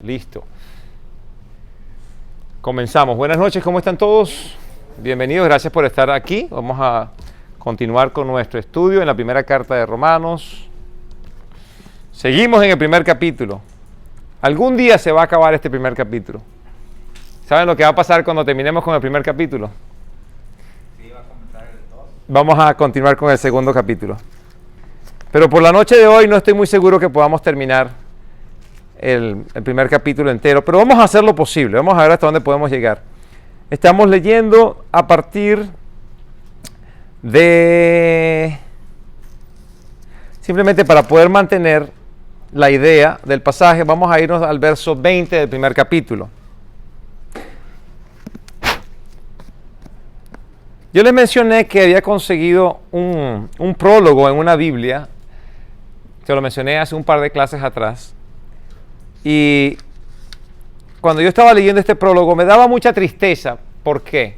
Listo. Comenzamos. Buenas noches, ¿cómo están todos? Bienvenidos, gracias por estar aquí. Vamos a continuar con nuestro estudio en la primera carta de Romanos. Seguimos en el primer capítulo. Algún día se va a acabar este primer capítulo. ¿Saben lo que va a pasar cuando terminemos con el primer capítulo? Sí, va a comenzar el 2. Vamos a continuar con el segundo capítulo. Pero por la noche de hoy no estoy muy seguro que podamos terminar el primer capítulo entero, pero vamos a hacer lo posible, vamos a ver hasta dónde podemos llegar. Estamos leyendo a partir de... Simplemente para poder mantener la idea del pasaje, vamos a irnos al verso 20 del primer capítulo. Yo les mencioné que había conseguido un prólogo en una Biblia, se lo mencioné hace un par de clases atrás, y cuando yo estaba leyendo este prólogo me daba mucha tristeza. ¿Por qué?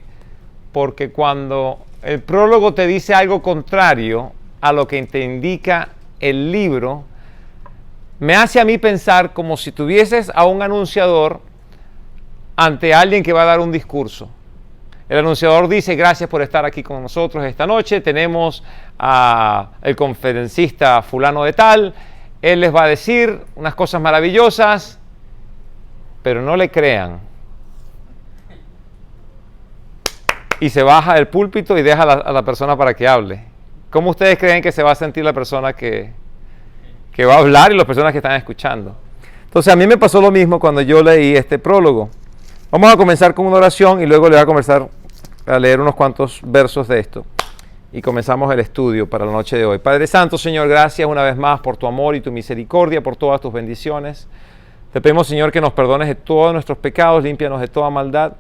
Porque cuando el prólogo te dice algo contrario a lo que te indica el libro, me hace a mí pensar como si tuvieses a un anunciador ante alguien que va a dar un discurso. El anunciador dice: gracias por estar aquí con nosotros esta noche, tenemos al conferencista fulano de tal, él les va a decir unas cosas maravillosas, pero no le crean. Y se baja del púlpito y deja a la persona para que hable. ¿Cómo ustedes creen que se va a sentir la persona que va a hablar y las personas que están escuchando? Entonces a mí me pasó lo mismo cuando yo leí este prólogo. Vamos a comenzar con una oración y luego le voy a comenzar a leer unos cuantos versos de esto. Y comenzamos el estudio para la noche de hoy. Padre Santo, Señor, gracias una vez más por tu amor y tu misericordia, por todas tus bendiciones. Te pedimos, Señor, que nos perdones de todos nuestros pecados, límpianos de toda maldad,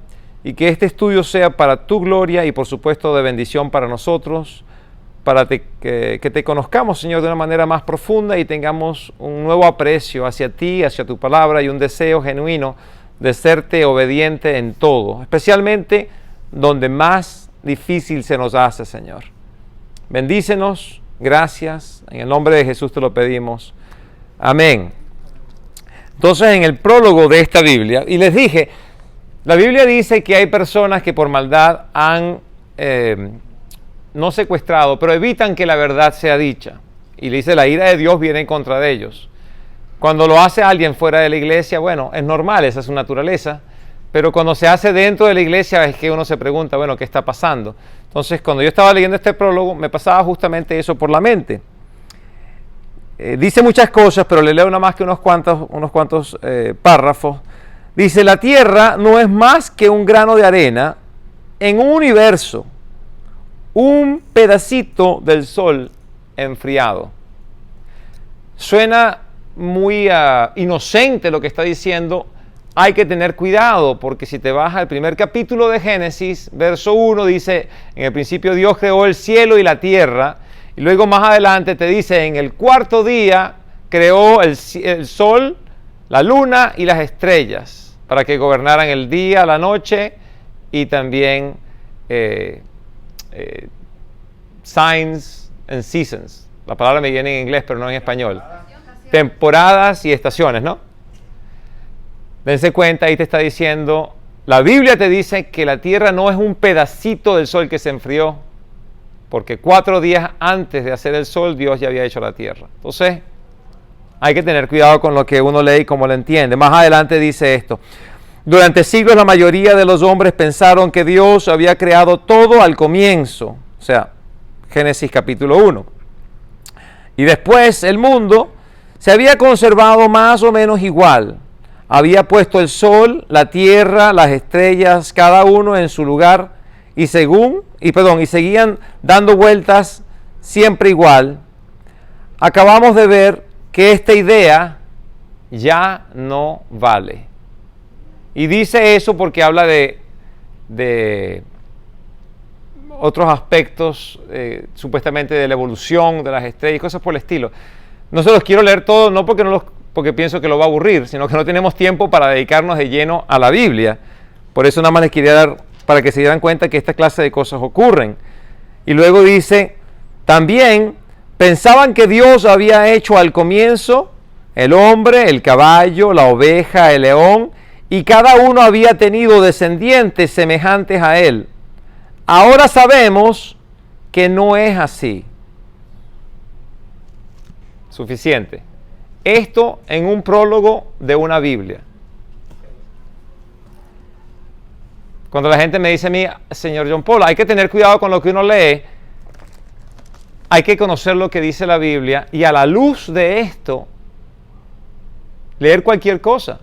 y que este estudio sea para tu gloria y, por supuesto, de bendición para nosotros, para que te conozcamos, Señor, de una manera más profunda y tengamos un nuevo aprecio hacia ti, hacia tu palabra, y un deseo genuino de serte obediente en todo, especialmente donde más difícil se nos hace, Señor. Bendícenos, gracias, en el nombre de Jesús te lo pedimos. Amén. Entonces, en el prólogo de esta Biblia, y les dije, la Biblia dice que hay personas que por maldad han, no secuestrado, pero evitan que la verdad sea dicha. Y le dice, la ira de Dios viene en contra de ellos. Cuando lo hace alguien fuera de la iglesia, bueno, es normal, esa es su naturaleza. Pero cuando se hace dentro de la iglesia es que uno se pregunta, bueno, ¿qué está pasando? Entonces, cuando yo estaba leyendo este prólogo, me pasaba justamente eso por la mente. Dice muchas cosas, pero le leo nada más que unos cuantos párrafos. Dice, la tierra no es más que un grano de arena en un universo, un pedacito del sol enfriado. Suena muy inocente lo que está diciendo. Hay que tener cuidado, porque si te vas al primer capítulo de Génesis, verso 1, dice, en el principio Dios creó el cielo y la tierra, y luego más adelante te dice, en el cuarto día creó el sol, la luna y las estrellas, para que gobernaran el día, la noche, y también signs and seasons. La palabra me viene en inglés, pero no en español. Temporadas y estaciones, ¿no? Dense cuenta, ahí te está diciendo, la Biblia te dice que la tierra no es un pedacito del sol que se enfrió, porque 4 días antes de hacer el sol, Dios ya había hecho la tierra. Entonces, hay que tener cuidado con lo que uno lee y cómo lo entiende. Más adelante dice esto: durante siglos la mayoría de los hombres pensaron que Dios había creado todo al comienzo, o sea, Génesis capítulo 1. Y después el mundo se había conservado más o menos igual. Había puesto el sol, la tierra, las estrellas, cada uno en su lugar, y seguían dando vueltas siempre igual. Acabamos de ver que esta idea ya no vale. Y dice eso porque habla de otros aspectos, supuestamente de la evolución de las estrellas y cosas por el estilo. No se los quiero leer todos, no porque pienso que lo va a aburrir, sino que no tenemos tiempo para dedicarnos de lleno a la Biblia. Por eso nada más les quería dar para que se dieran cuenta que esta clase de cosas ocurren. Y luego dice, también pensaban que Dios había hecho al comienzo el hombre, el caballo, la oveja, el león, y cada uno había tenido descendientes semejantes a él. Ahora sabemos que no es así. Suficiente. Esto en un prólogo de una Biblia. Cuando la gente me dice a mí, señor John Paul, hay que tener cuidado con lo que uno lee, hay que conocer lo que dice la Biblia y a la luz de esto, leer cualquier cosa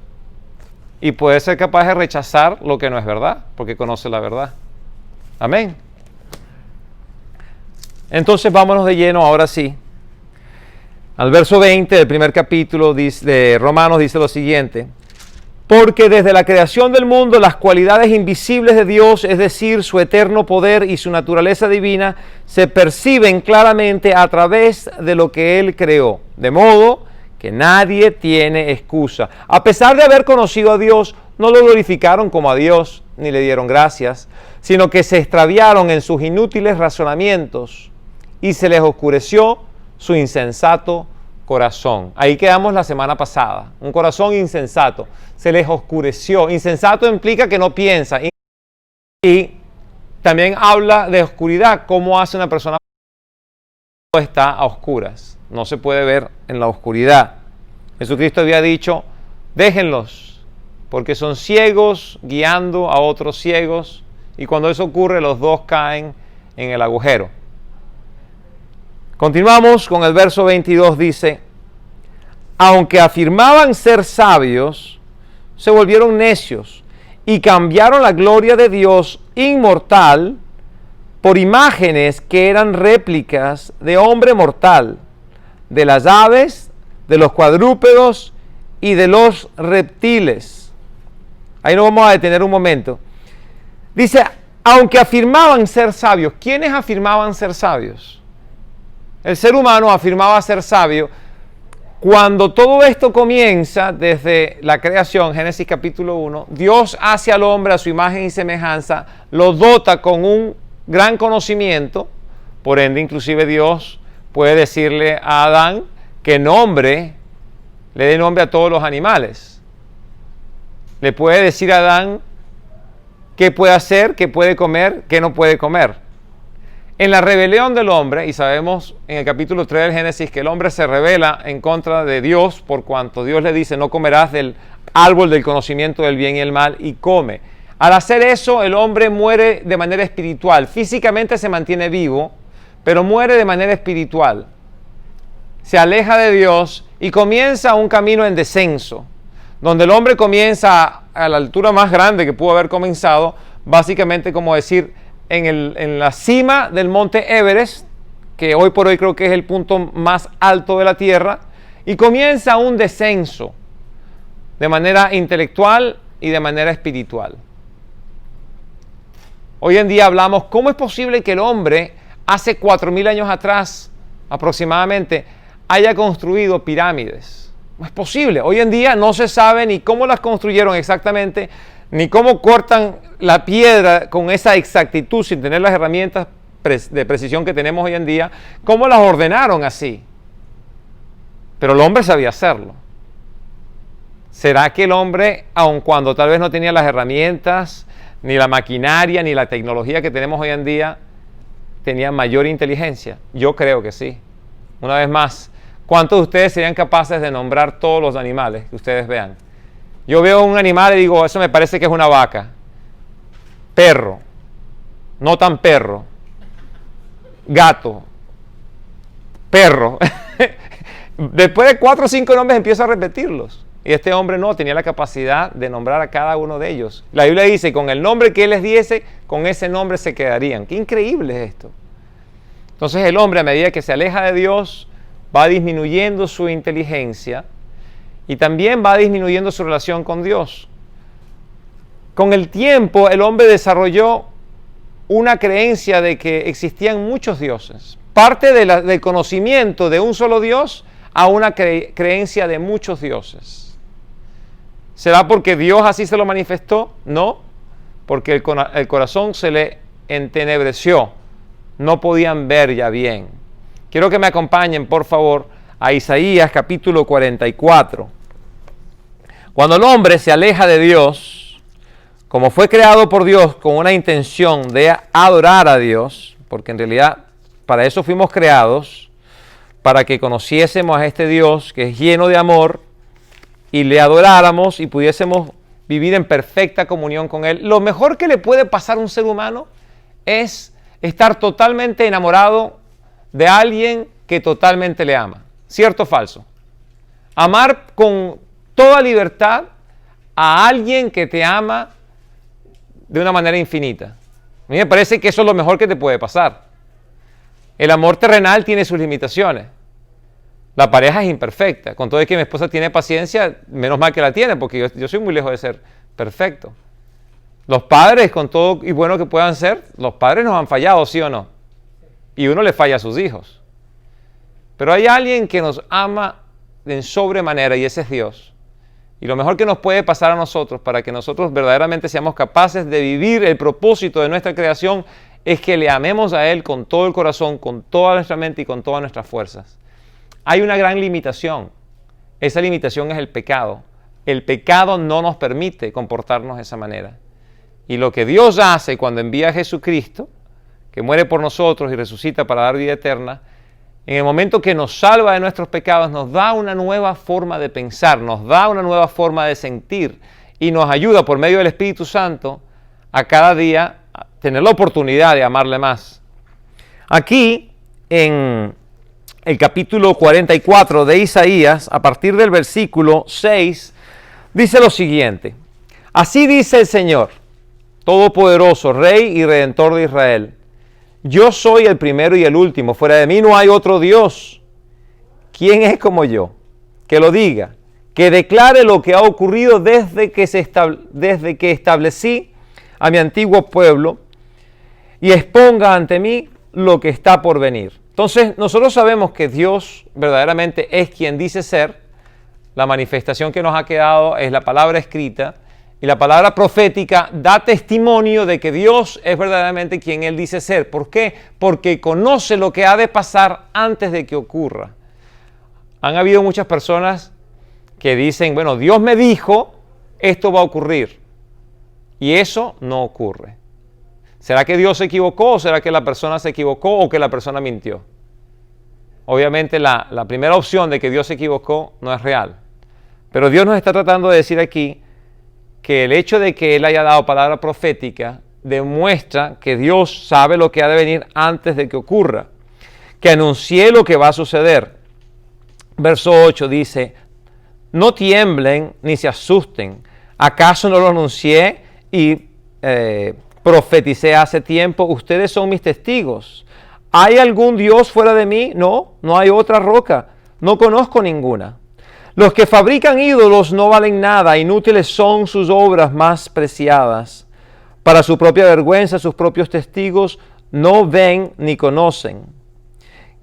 y poder ser capaz de rechazar lo que no es verdad, porque conoce la verdad. Amén. Entonces vámonos de lleno ahora sí. Al verso 20 del primer capítulo de Romanos dice lo siguiente: porque desde la creación del mundo las cualidades invisibles de Dios, es decir, su eterno poder y su naturaleza divina, se perciben claramente a través de lo que Él creó, de modo que nadie tiene excusa. A pesar de haber conocido a Dios, no lo glorificaron como a Dios, ni le dieron gracias, sino que se extraviaron en sus inútiles razonamientos y se les oscureció su insensato corazón. Ahí quedamos la semana pasada. Un corazón insensato. Se les oscureció. Insensato implica que no piensa. Y también habla de oscuridad. ¿Cómo hace una persona que está a oscuras? No se puede ver en la oscuridad. Jesucristo había dicho, déjenlos, porque son ciegos guiando a otros ciegos. Y cuando eso ocurre, los dos caen en el agujero. Continuamos con el verso 22, dice, aunque afirmaban ser sabios, se volvieron necios y cambiaron la gloria de Dios inmortal por imágenes que eran réplicas de hombre mortal, de las aves, de los cuadrúpedos y de los reptiles. Ahí nos vamos a detener un momento. Dice, aunque afirmaban ser sabios. ¿Quiénes afirmaban ser sabios? El ser humano afirmaba ser sabio. Cuando todo esto comienza desde la creación, Génesis capítulo 1, Dios hace al hombre a su imagen y semejanza, lo dota con un gran conocimiento, por ende inclusive Dios puede decirle a Adán que le dé nombre a todos los animales. Le puede decir a Adán qué puede hacer, qué puede comer, qué no puede comer. En la rebelión del hombre, y sabemos en el capítulo 3 del Génesis que el hombre se rebela en contra de Dios por cuanto Dios le dice no comerás del árbol del conocimiento del bien y el mal, y come. Al hacer eso el hombre muere de manera espiritual. Físicamente se mantiene vivo, pero muere de manera espiritual. Se aleja de Dios y comienza un camino en descenso, donde el hombre comienza a la altura más grande que pudo haber comenzado, básicamente como decir, en la cima del monte Everest, que hoy por hoy creo que es el punto más alto de la Tierra, y comienza un descenso de manera intelectual y de manera espiritual. Hoy en día hablamos, ¿cómo es posible que el hombre hace 4.000 años atrás aproximadamente haya construido pirámides? No es posible. Hoy en día no se sabe ni cómo las construyeron exactamente, ni cómo cortan la piedra con esa exactitud sin tener las herramientas de precisión que tenemos hoy en día, cómo las ordenaron así. Pero el hombre sabía hacerlo. ¿Será que el hombre, aun cuando tal vez no tenía las herramientas, ni la maquinaria, ni la tecnología que tenemos hoy en día, tenía mayor inteligencia? Yo creo que sí. Una vez más, ¿cuántos de ustedes serían capaces de nombrar todos los animales que ustedes vean? Yo veo un animal y digo, eso me parece que es una vaca. Perro. No tan perro. Gato. Perro. Después de 4 o 5 nombres empiezo a repetirlos. Y este hombre no tenía la capacidad de nombrar a cada uno de ellos. La Biblia dice, con el nombre que él les diese, con ese nombre se quedarían. Qué increíble es esto. Entonces el hombre, a medida que se aleja de Dios, va disminuyendo su inteligencia y también va disminuyendo su relación con Dios. Con el tiempo, el hombre desarrolló una creencia de que existían muchos dioses. Parte del conocimiento de un solo Dios a una creencia de muchos dioses. ¿Será porque Dios así se lo manifestó? No, porque el corazón se le entenebreció. No podían ver ya bien. Quiero que me acompañen, por favor, a Isaías capítulo 44. Cuando el hombre se aleja de Dios, como fue creado por Dios con una intención de adorar a Dios, porque en realidad para eso fuimos creados, para que conociésemos a este Dios que es lleno de amor y le adoráramos y pudiésemos vivir en perfecta comunión con Él. Lo mejor que le puede pasar a un ser humano es estar totalmente enamorado de alguien que totalmente le ama. ¿Cierto o falso? Amar con toda libertad a alguien que te ama de una manera infinita. A mí me parece que eso es lo mejor que te puede pasar. El amor terrenal tiene sus limitaciones. La pareja es imperfecta. Con todo y que mi esposa tiene paciencia, menos mal que la tiene, porque yo soy muy lejos de ser perfecto. Los padres, con todo y bueno que puedan ser, los padres nos han fallado, ¿sí o no? Y uno le falla a sus hijos. Pero hay alguien que nos ama en sobremanera y ese es Dios. Y lo mejor que nos puede pasar a nosotros para que nosotros verdaderamente seamos capaces de vivir el propósito de nuestra creación es que le amemos a Él con todo el corazón, con toda nuestra mente y con todas nuestras fuerzas. Hay una gran limitación. Esa limitación es el pecado. El pecado no nos permite comportarnos de esa manera. Y lo que Dios hace cuando envía a Jesucristo, que muere por nosotros y resucita para dar vida eterna, en el momento que nos salva de nuestros pecados, nos da una nueva forma de pensar, nos da una nueva forma de sentir y nos ayuda por medio del Espíritu Santo a cada día a tener la oportunidad de amarle más. Aquí, en el capítulo 44 de Isaías, a partir del versículo 6, dice lo siguiente: Así dice el Señor, Todopoderoso, Rey y Redentor de Israel. Yo soy el primero y el último, fuera de mí no hay otro Dios. ¿Quién es como yo? Que lo diga, que declare lo que ha ocurrido desde que establecí a mi antiguo pueblo y exponga ante mí lo que está por venir. Entonces, nosotros sabemos que Dios verdaderamente es quien dice ser. La manifestación que nos ha quedado es la palabra escrita. Y la palabra profética da testimonio de que Dios es verdaderamente quien Él dice ser. ¿Por qué? Porque conoce lo que ha de pasar antes de que ocurra. Han habido muchas personas que dicen, bueno, Dios me dijo, esto va a ocurrir. Y eso no ocurre. ¿Será que Dios se equivocó o será que la persona se equivocó o que la persona mintió? Obviamente la primera opción de que Dios se equivocó no es real. Pero Dios nos está tratando de decir aquí que el hecho de que Él haya dado palabra profética demuestra que Dios sabe lo que ha de venir antes de que ocurra, que anuncié lo que va a suceder. Verso 8 dice, no tiemblen ni se asusten, ¿acaso no lo anuncié y profeticé hace tiempo? Ustedes son mis testigos. ¿Hay algún Dios fuera de mí? No, no hay otra roca, no conozco ninguna. Los que fabrican ídolos no valen nada, inútiles son sus obras más preciadas. Para su propia vergüenza, sus propios testigos no ven ni conocen.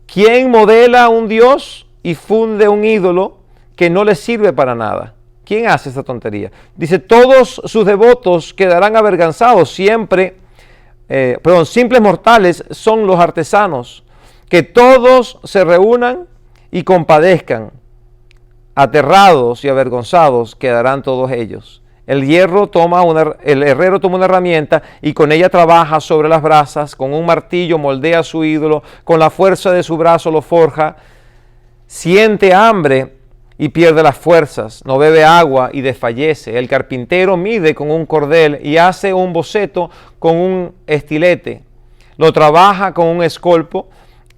¿Quién modela un Dios y funde un ídolo que no le sirve para nada? ¿Quién hace esta tontería? Dice, todos sus devotos quedarán avergonzados, simples mortales son los artesanos, que todos se reúnan y compadezcan. Aterrados y avergonzados quedarán todos ellos. El herrero toma una herramienta y con ella trabaja sobre las brasas, con un martillo moldea su ídolo, con la fuerza de su brazo lo forja. Siente hambre y pierde las fuerzas, no bebe agua y desfallece. El carpintero mide con un cordel y hace un boceto con un estilete. Lo trabaja con un escolpo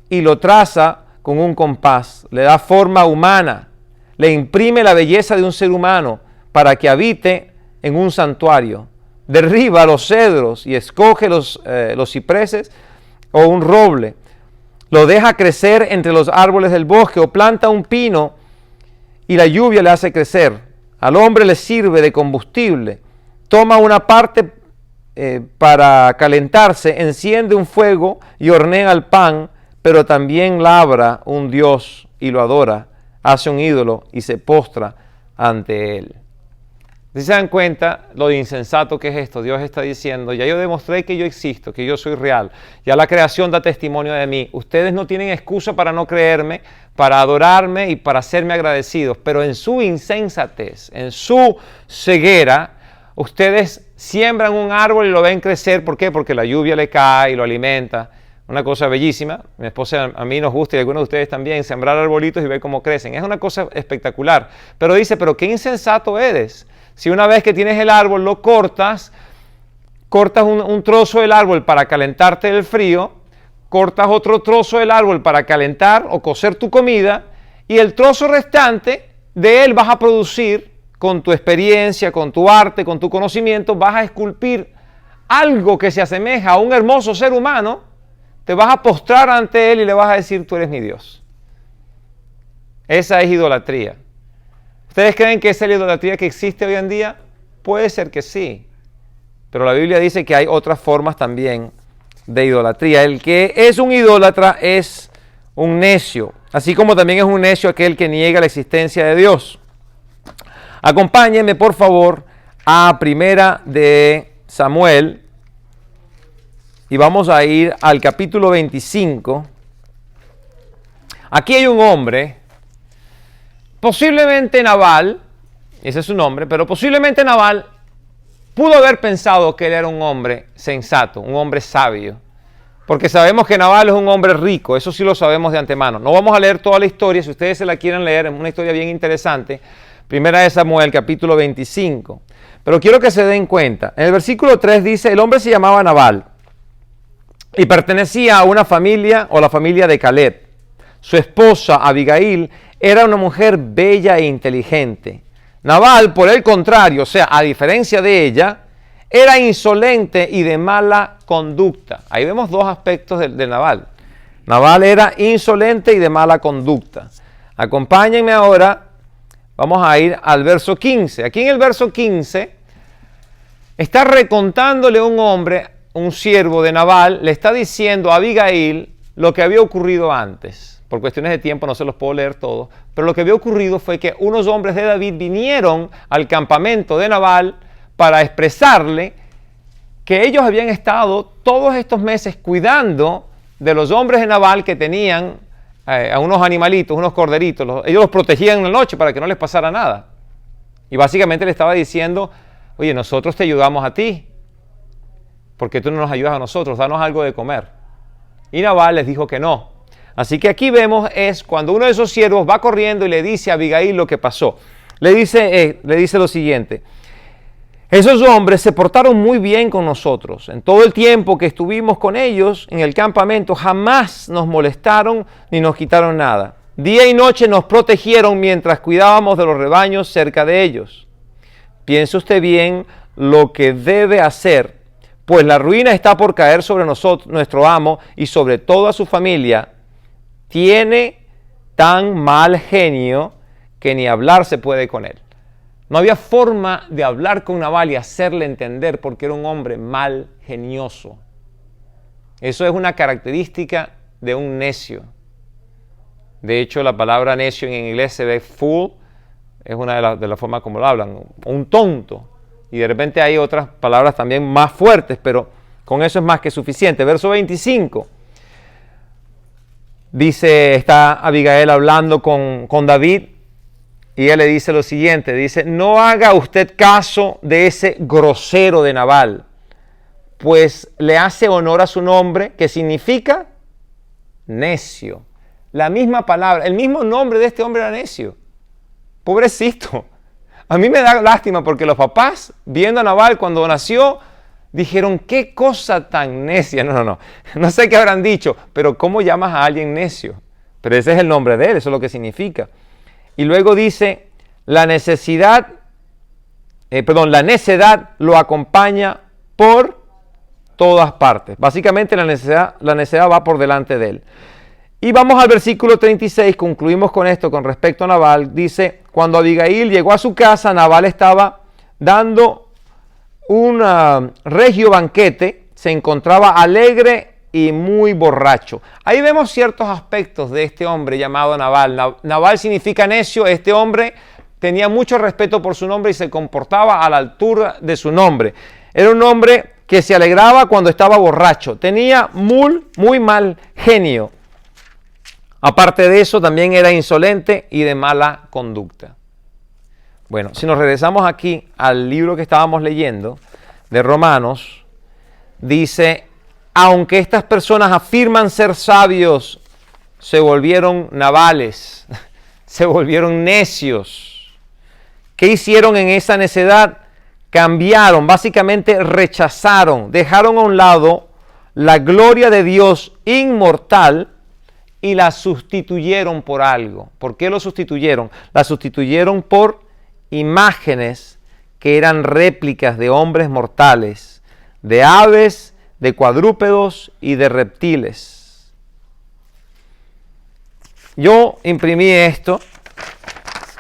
y lo traza con un compás. Le da forma humana. Le imprime la belleza de un ser humano para que habite en un santuario. Derriba los cedros y escoge los cipreses o un roble. Lo deja crecer entre los árboles del bosque o planta un pino y la lluvia le hace crecer. Al hombre le sirve de combustible. Toma una parte para calentarse, enciende un fuego y hornea el pan, pero también labra un dios y lo adora. Hace un ídolo y se postra ante él. Si se dan cuenta lo insensato que es esto, Dios está diciendo, ya yo demostré que yo existo, que yo soy real, ya la creación da testimonio de mí. Ustedes no tienen excusa para no creerme, para adorarme y para serme agradecidos, pero en su insensatez, en su ceguera, ustedes siembran un árbol y lo ven crecer. ¿Por qué? Porque la lluvia le cae y lo alimenta. Una cosa bellísima. Mi esposa, a mí nos gusta y a algunos de ustedes también, sembrar arbolitos y ver cómo crecen. Es una cosa espectacular. Pero dice, pero qué insensato eres. Si una vez que tienes el árbol lo cortas un trozo del árbol para calentarte del frío, cortas otro trozo del árbol para calentar o cocer tu comida, y el trozo restante de él vas a producir con tu experiencia, con tu arte, con tu conocimiento, vas a esculpir algo que se asemeja a un hermoso ser humano, te vas a postrar ante él y le vas a decir, tú eres mi Dios. Esa es idolatría. ¿Ustedes creen que esa es la idolatría que existe hoy en día? Puede ser que sí, pero la Biblia dice que hay otras formas también de idolatría. El que es un idólatra es un necio, así como también es un necio aquel que niega la existencia de Dios. Acompáñenme, por favor, a Primera de Samuel y vamos a ir al capítulo 25. Aquí hay un hombre, posiblemente Nabal, ese es su nombre, pero posiblemente Nabal pudo haber pensado que él era un hombre sensato, un hombre sabio, porque sabemos que Nabal es un hombre rico, eso sí lo sabemos de antemano. No vamos a leer toda la historia, si ustedes se la quieren leer, es una historia bien interesante. Primera de Samuel, capítulo 25. Pero quiero que se den cuenta. En el versículo 3 dice, el hombre se llamaba Nabal y pertenecía a una familia o la familia de Caleb. Su esposa, Abigail, era una mujer bella e inteligente. Nabal, por el contrario, o sea, a diferencia de ella, era insolente y de mala conducta. Ahí vemos dos aspectos de Nabal. Nabal era insolente y de mala conducta. Acompáñenme ahora, vamos a ir al verso 15. Aquí en el verso 15 está recontándole un hombre, un siervo de Nabal, le está diciendo a Abigail lo que había ocurrido antes. Por cuestiones de tiempo no se los puedo leer todos, pero lo que había ocurrido fue que unos hombres de David vinieron al campamento de Nabal para expresarle que ellos habían estado todos estos meses cuidando de los hombres de Nabal que tenían a unos animalitos, unos corderitos. Ellos los protegían en la noche para que no les pasara nada. Y básicamente le estaba diciendo, oye, nosotros te ayudamos a ti, porque tú no nos ayudas a nosotros, danos algo de comer. Y Nabal les dijo que no. Así que aquí vemos es cuando uno de esos siervos va corriendo y le dice a Abigail lo que pasó. Le dice lo siguiente: esos hombres se portaron muy bien con nosotros. En todo el tiempo que estuvimos con ellos en el campamento, jamás nos molestaron ni nos quitaron nada. Día y noche nos protegieron mientras cuidábamos de los rebaños cerca de ellos. Piense usted bien lo que debe hacer, pues la ruina está por caer sobre nosotros, nuestro amo y sobre toda su familia. Tiene tan mal genio que ni hablar se puede con él. No había forma de hablar con Nabal y hacerle entender porque era un hombre mal genioso. Eso es una característica de un necio. De hecho, la palabra necio en inglés se ve fool, es una de las formas como lo hablan, un tonto. Y de repente hay otras palabras también más fuertes, pero con eso es más que suficiente. Verso 25. Dice, está Abigail hablando con David y ella le dice lo siguiente, dice, no haga usted caso de ese grosero de Nabal, pues le hace honor a su nombre, que significa necio. La misma palabra, el mismo nombre de este hombre era necio. Pobrecito. A mí me da lástima porque los papás, viendo a Nabal cuando nació, dijeron, qué cosa tan necia. No sé qué habrán dicho, pero ¿cómo llamas a alguien necio? Pero ese es el nombre de él, eso es lo que significa. Y luego dice, la necedad lo acompaña por todas partes. Básicamente la necedad va por delante de él. Y vamos al versículo 36, concluimos con esto con respecto a Nabal. Dice, cuando Abigail llegó a su casa, Nabal estaba dando un regio banquete, se encontraba alegre y muy borracho. Ahí vemos ciertos aspectos de este hombre llamado Nabal. Nabal significa necio, este hombre tenía mucho respeto por su nombre y se comportaba a la altura de su nombre. Era un hombre que se alegraba cuando estaba borracho. Tenía muy mal genio. Aparte de eso, también era insolente y de mala conducta. Bueno, si nos regresamos aquí al libro que estábamos leyendo, de Romanos, dice, aunque estas personas afirman ser sabios, se volvieron navales, se volvieron necios. ¿Qué hicieron en esa necedad? Cambiaron, básicamente rechazaron, dejaron a un lado la gloria de Dios inmortal y la sustituyeron por algo. ¿Por qué lo sustituyeron? La sustituyeron por imágenes que eran réplicas de hombres mortales, de aves, de cuadrúpedos y de reptiles. Yo imprimí esto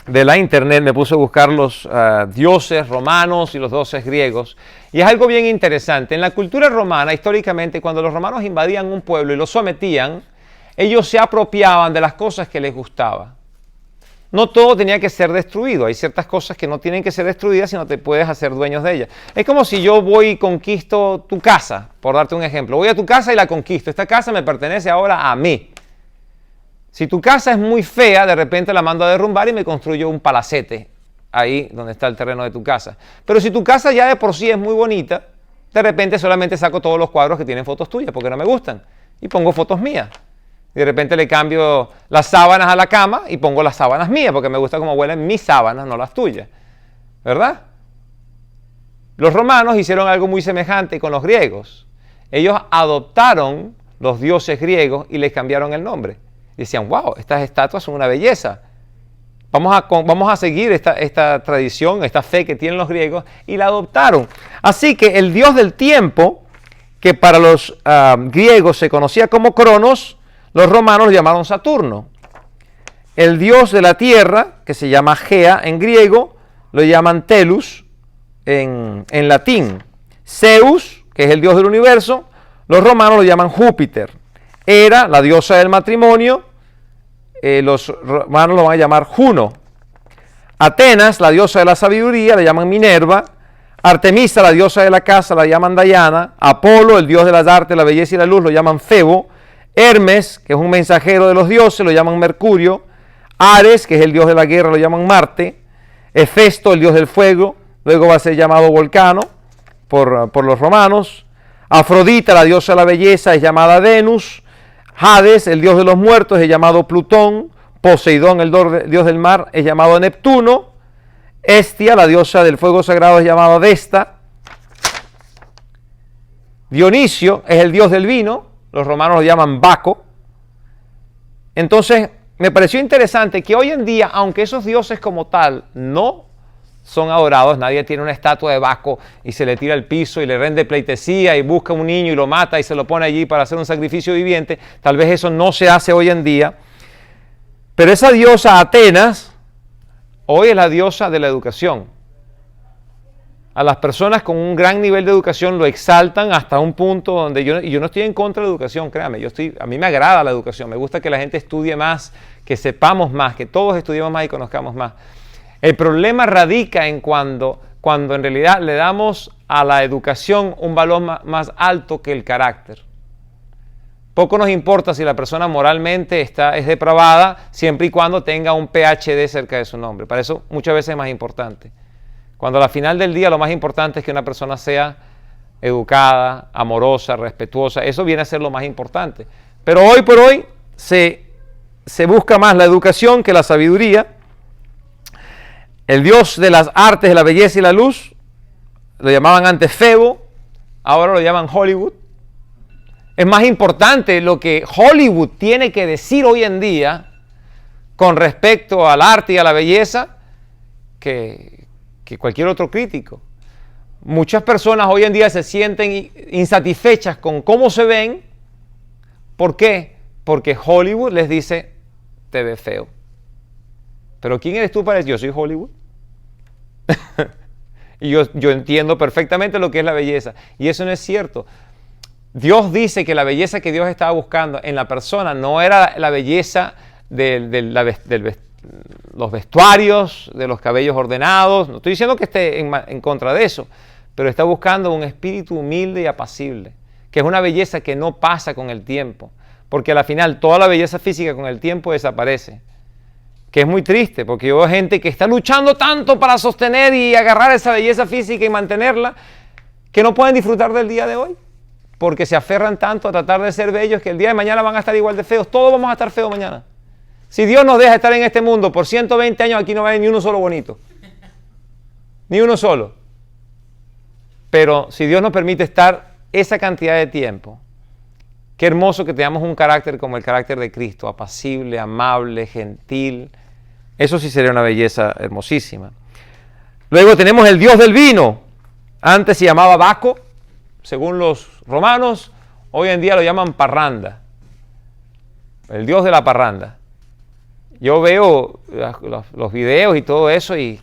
de la internet, me puse a buscar los dioses romanos y los dioses griegos, y es algo bien interesante. En la cultura romana, históricamente, cuando los romanos invadían un pueblo y lo sometían, ellos se apropiaban de las cosas que les gustaba. No todo tenía que ser destruido. Hay ciertas cosas que no tienen que ser destruidas, sino te puedes hacer dueños de ellas. Es como si yo voy y conquisto tu casa, por darte un ejemplo. Voy a tu casa y la conquisto. Esta casa me pertenece ahora a mí. Si tu casa es muy fea, de repente la mando a derrumbar y me construyo un palacete ahí donde está el terreno de tu casa. Pero si tu casa ya de por sí es muy bonita, de repente solamente saco todos los cuadros que tienen fotos tuyas porque no me gustan y pongo fotos mías. Y de repente le cambio las sábanas a la cama y pongo las sábanas mías porque me gusta cómo huelen mis sábanas, no las tuyas. ¿Verdad? Los romanos hicieron algo muy semejante con los griegos. Ellos adoptaron los dioses griegos y les cambiaron el nombre. Decían, wow, estas estatuas son una belleza. Vamos a seguir esta tradición, esta fe que tienen los griegos, y la adoptaron. Así que el dios del tiempo, que para los griegos se conocía como Cronos, los romanos lo llamaron Saturno. El dios de la tierra, que se llama Gea en griego, lo llaman Telus en latín. Zeus, que es el dios del universo, los romanos lo llaman Júpiter. Hera, la diosa del matrimonio, los romanos lo van a llamar Juno. Atenas, la diosa de la sabiduría, la llaman Minerva. Artemisa, la diosa de la casa, la llaman Diana. Apolo, el dios de las artes, la belleza y la luz, lo llaman Febo. Hermes, que es un mensajero de los dioses, lo llaman Mercurio. Ares, que es el dios de la guerra, lo llaman Marte. Hefesto, el dios del fuego, luego va a ser llamado Volcano por los romanos. Afrodita, la diosa de la belleza, es llamada Venus. Hades, el dios de los muertos, es llamado Plutón. Poseidón, el dios del mar, es llamado Neptuno. Hestia, la diosa del fuego sagrado, es llamada Vesta. Dionisio es el dios del vino, los romanos lo llaman Baco. Entonces, me pareció interesante que hoy en día, aunque esos dioses como tal no son adorados, nadie tiene una estatua de Baco y se le tira al piso y le rende pleitesía y busca un niño y lo mata y se lo pone allí para hacer un sacrificio viviente, tal vez eso no se hace hoy en día. Pero esa diosa Atenas, hoy es la diosa de la educación. A las personas con un gran nivel de educación lo exaltan hasta un punto donde yo no estoy en contra de la educación, créame, a mí me agrada la educación, me gusta que la gente estudie más, que sepamos más, que todos estudiemos más y conozcamos más. El problema radica en cuando en realidad le damos a la educación un valor más alto que el carácter. Poco nos importa si la persona moralmente es depravada, siempre y cuando tenga un PhD cerca de su nombre. Para eso muchas veces es más importante. Cuando al final del día lo más importante es que una persona sea educada, amorosa, respetuosa. Eso viene a ser lo más importante. Pero hoy por hoy se busca más la educación que la sabiduría. El dios de las artes, de la belleza y la luz, lo llamaban antes Febo, ahora lo llaman Hollywood. Es más importante lo que Hollywood tiene que decir hoy en día con respecto al arte y a la belleza que cualquier otro crítico. Muchas personas hoy en día se sienten insatisfechas con cómo se ven. ¿Por qué? Porque Hollywood les dice, te ves feo. Pero ¿quién eres tú para decir? Yo soy Hollywood. Y yo entiendo perfectamente lo que es la belleza. Y eso no es cierto. Dios dice que la belleza que Dios estaba buscando en la persona no era la belleza del los vestuarios, de los cabellos ordenados. No estoy diciendo que esté en contra de eso, pero está buscando un espíritu humilde y apacible, que es una belleza que no pasa con el tiempo, porque al final toda la belleza física con el tiempo desaparece, que es muy triste, porque yo veo gente que está luchando tanto para sostener y agarrar esa belleza física y mantenerla, que no pueden disfrutar del día de hoy, porque se aferran tanto a tratar de ser bellos que el día de mañana van a estar igual de feos. Todos vamos a estar feos mañana. Si Dios nos deja estar en este mundo por 120 años, aquí no va a haber ni uno solo bonito. Ni uno solo. Pero si Dios nos permite estar esa cantidad de tiempo, qué hermoso que tengamos un carácter como el carácter de Cristo, apacible, amable, gentil. Eso sí sería una belleza hermosísima. Luego tenemos el Dios del vino. Antes se llamaba Baco, según los romanos. Hoy en día lo llaman parranda. El Dios de la parranda. Yo veo los videos y todo eso y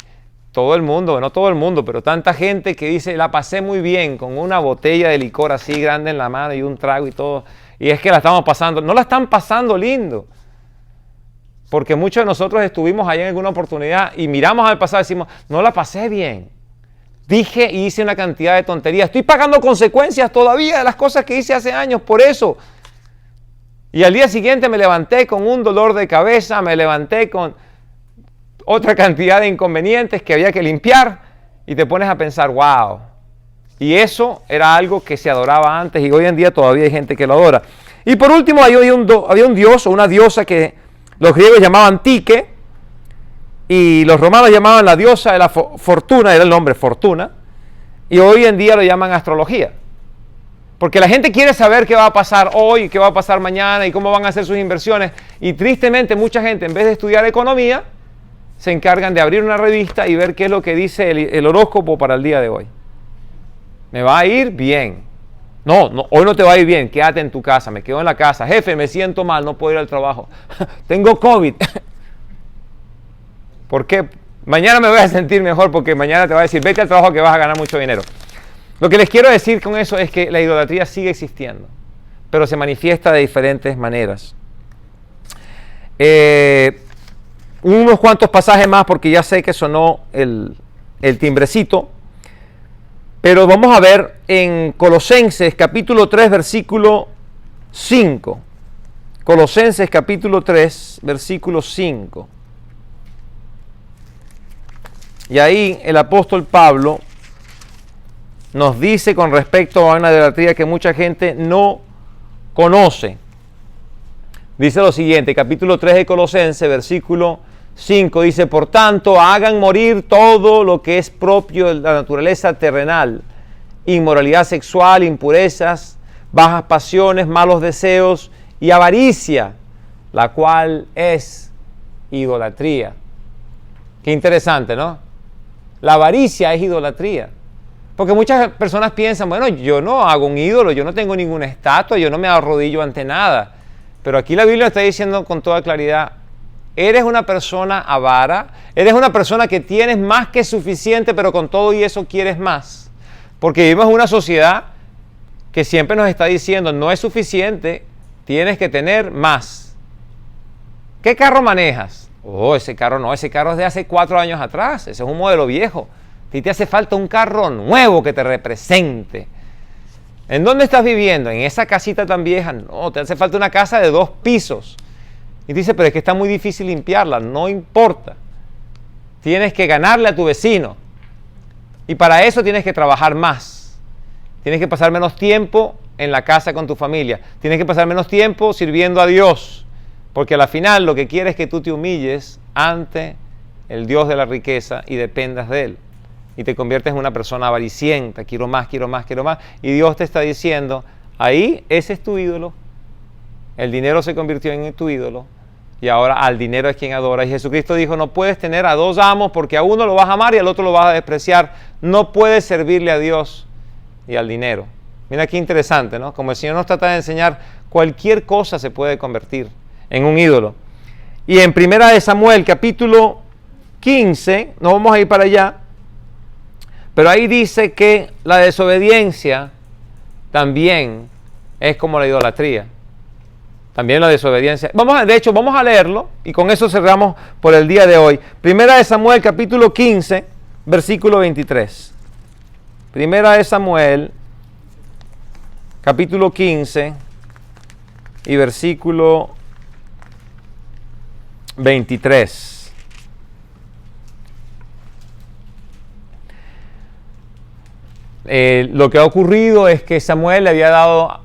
todo el mundo, no todo el mundo, pero tanta gente que dice, la pasé muy bien con una botella de licor así grande en la mano y un trago y todo. Y es que la estamos pasando, no la están pasando lindo. Porque muchos de nosotros estuvimos allá en alguna oportunidad y miramos al pasado y decimos, no la pasé bien. Dije y hice una cantidad de tonterías. Estoy pagando consecuencias todavía de las cosas que hice hace años por eso. Y al día siguiente me levanté con un dolor de cabeza, me levanté con otra cantidad de inconvenientes que había que limpiar y te pones a pensar, wow. Y eso era algo que se adoraba antes y hoy en día todavía hay gente que lo adora. Y por último había un dios o una diosa que los griegos llamaban Tique y los romanos llamaban la diosa de la fortuna, era el nombre Fortuna, y hoy en día lo llaman astrología. Porque la gente quiere saber qué va a pasar hoy, qué va a pasar mañana y cómo van a hacer sus inversiones. Y tristemente mucha gente, en vez de estudiar economía, se encargan de abrir una revista y ver qué es lo que dice el horóscopo para el día de hoy. ¿Me va a ir bien? No, hoy no te va a ir bien, quédate en tu casa, me quedo en la casa. Jefe, me siento mal, no puedo ir al trabajo. Tengo COVID. ¿Por qué? Mañana me voy a sentir mejor porque mañana te va a decir, vete al trabajo que vas a ganar mucho dinero. Lo que les quiero decir con eso es que la idolatría sigue existiendo, pero se manifiesta de diferentes maneras. Unos cuantos pasajes más porque ya sé que sonó el timbrecito, pero vamos a ver en Colosenses capítulo 3 versículo 5. Colosenses capítulo 3 versículo 5. Y ahí el apóstol Pablo nos dice con respecto a una idolatría que mucha gente no conoce. Dice lo siguiente, capítulo 3 de Colosenses, versículo 5, dice, por tanto, hagan morir todo lo que es propio de la naturaleza terrenal, inmoralidad sexual, impurezas, bajas pasiones, malos deseos y avaricia, la cual es idolatría. Qué interesante, ¿no? La avaricia es idolatría. Porque muchas personas piensan, bueno, yo no hago un ídolo, yo no tengo ninguna estatua, yo no me arrodillo ante nada. Pero aquí la Biblia está diciendo con toda claridad, eres una persona avara, eres una persona que tienes más que suficiente, pero con todo y eso quieres más. Porque vivimos en una sociedad que siempre nos está diciendo, no es suficiente, tienes que tener más. ¿Qué carro manejas? Oh, ese carro no, ese carro es de hace 4 años atrás, ese es un modelo viejo. A ti te hace falta un carro nuevo que te represente. ¿En dónde estás viviendo? ¿En esa casita tan vieja? No, te hace falta una casa de 2 pisos. Y dice, pero es que está muy difícil limpiarla. No importa. Tienes que ganarle a tu vecino. Y para eso tienes que trabajar más. Tienes que pasar menos tiempo en la casa con tu familia. Tienes que pasar menos tiempo sirviendo a Dios. Porque al final lo que quiere es que tú te humilles ante el Dios de la riqueza y dependas de Él. Y te conviertes en una persona avaricienta, quiero más, quiero más, quiero más. Y Dios te está diciendo, ahí ese es tu ídolo. El dinero se convirtió en tu ídolo. Y ahora al dinero es quien adora. Y Jesucristo dijo, no puedes tener a 2 amos porque a uno lo vas a amar y al otro lo vas a despreciar. No puedes servirle a Dios y al dinero. Mira qué interesante, ¿no? Como el Señor nos trata de enseñar, cualquier cosa se puede convertir en un ídolo. Y en 1 Samuel capítulo 15, no vamos a ir para allá, pero ahí dice que la desobediencia también es como la idolatría. También la desobediencia. De hecho, vamos a leerlo y con eso cerramos por el día de hoy. Primera de Samuel, capítulo 15, versículo 23. Primera de Samuel, capítulo 15 y versículo 23. Lo que ha ocurrido es que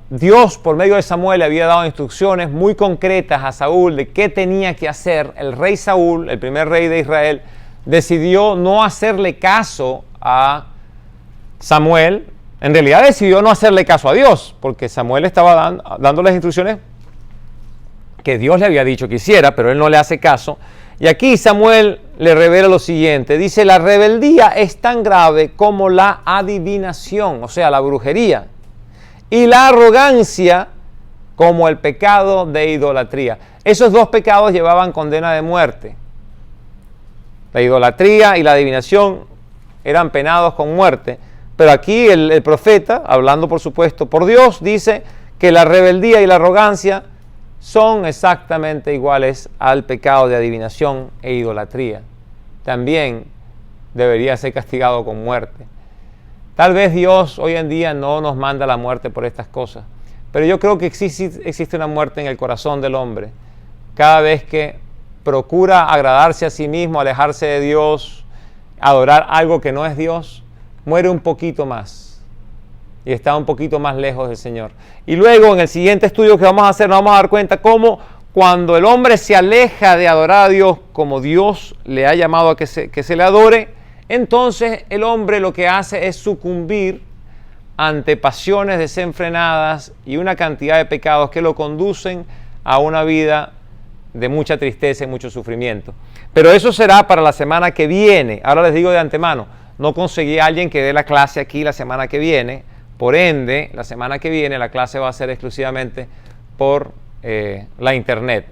Dios por medio de Samuel le había dado instrucciones muy concretas a Saúl de qué tenía que hacer. El rey Saúl, el primer rey de Israel, decidió no hacerle caso a Samuel. En realidad decidió no hacerle caso a Dios, porque Samuel estaba dando las instrucciones que Dios le había dicho que hiciera, pero él no le hace caso. Y aquí Samuel le revela lo siguiente, dice: la rebeldía es tan grave como la adivinación, o sea, la brujería, y la arrogancia como el pecado de idolatría. Esos dos pecados llevaban condena de muerte. La idolatría y la adivinación eran penados con muerte, pero aquí el profeta, hablando por supuesto por Dios, dice que la rebeldía y la arrogancia son exactamente iguales al pecado de adivinación e idolatría. También debería ser castigado con muerte. Tal vez Dios hoy en día no nos manda la muerte por estas cosas, pero yo creo que existe una muerte en el corazón del hombre. Cada vez que procura agradarse a sí mismo, alejarse de Dios, adorar algo que no es Dios, muere un poquito más. Y está un poquito más lejos del Señor. Y luego en el siguiente estudio que vamos a hacer nos vamos a dar cuenta cómo cuando el hombre se aleja de adorar a Dios como Dios le ha llamado a que se le adore, entonces el hombre lo que hace es sucumbir ante pasiones desenfrenadas y una cantidad de pecados que lo conducen a una vida de mucha tristeza y mucho sufrimiento. Pero eso será para la semana que viene. Ahora les digo de antemano, no conseguí a alguien que dé la clase aquí la semana que viene. Por ende, la semana que viene la clase va a ser exclusivamente por la internet.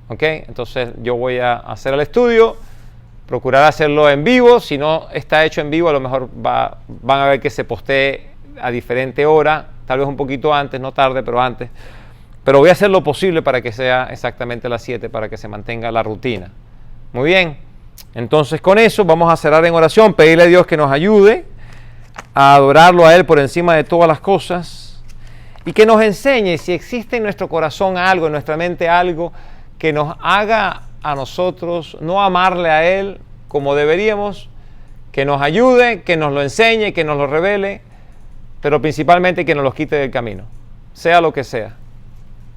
¿Ok? Entonces yo voy a hacer el estudio, procurar hacerlo en vivo. Si no está hecho en vivo, a lo mejor van a ver que se postee a diferente hora, tal vez un poquito antes, no tarde, pero antes. Pero voy a hacer lo posible para que sea exactamente a las 7, para que se mantenga la rutina. Muy bien. Entonces con eso vamos a cerrar en oración, pedirle a Dios que nos ayude a adorarlo a Él por encima de todas las cosas y que nos enseñe si existe en nuestro corazón algo, en nuestra mente algo que nos haga a nosotros no amarle a Él como deberíamos, que nos ayude, que nos lo enseñe, que nos lo revele, pero principalmente que nos los quite del camino, sea lo que sea,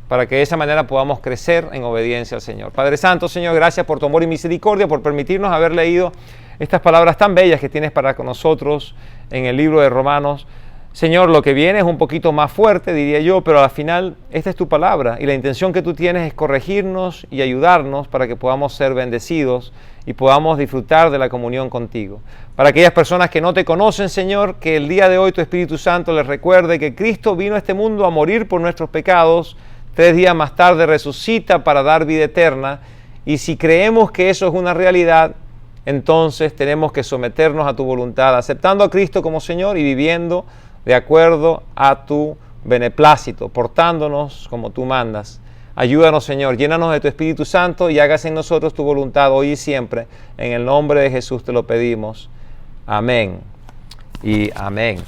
para que de esa manera podamos crecer en obediencia al Señor. Padre Santo, Señor, gracias por tu amor y misericordia, por permitirnos haber leído estas palabras tan bellas que tienes para con nosotros en el libro de Romanos. Señor, lo que viene es un poquito más fuerte, diría yo, pero al final esta es tu palabra y la intención que tú tienes es corregirnos y ayudarnos para que podamos ser bendecidos y podamos disfrutar de la comunión contigo. Para aquellas personas que no te conocen, Señor, que el día de hoy tu Espíritu Santo les recuerde que Cristo vino a este mundo a morir por nuestros pecados, 3 días más tarde resucita para dar vida eterna, y si creemos que eso es una realidad, entonces tenemos que someternos a tu voluntad, aceptando a Cristo como Señor y viviendo de acuerdo a tu beneplácito, portándonos como tú mandas. Ayúdanos, Señor, llénanos de tu Espíritu Santo y hágase en nosotros tu voluntad hoy y siempre. En el nombre de Jesús te lo pedimos. Amén y amén.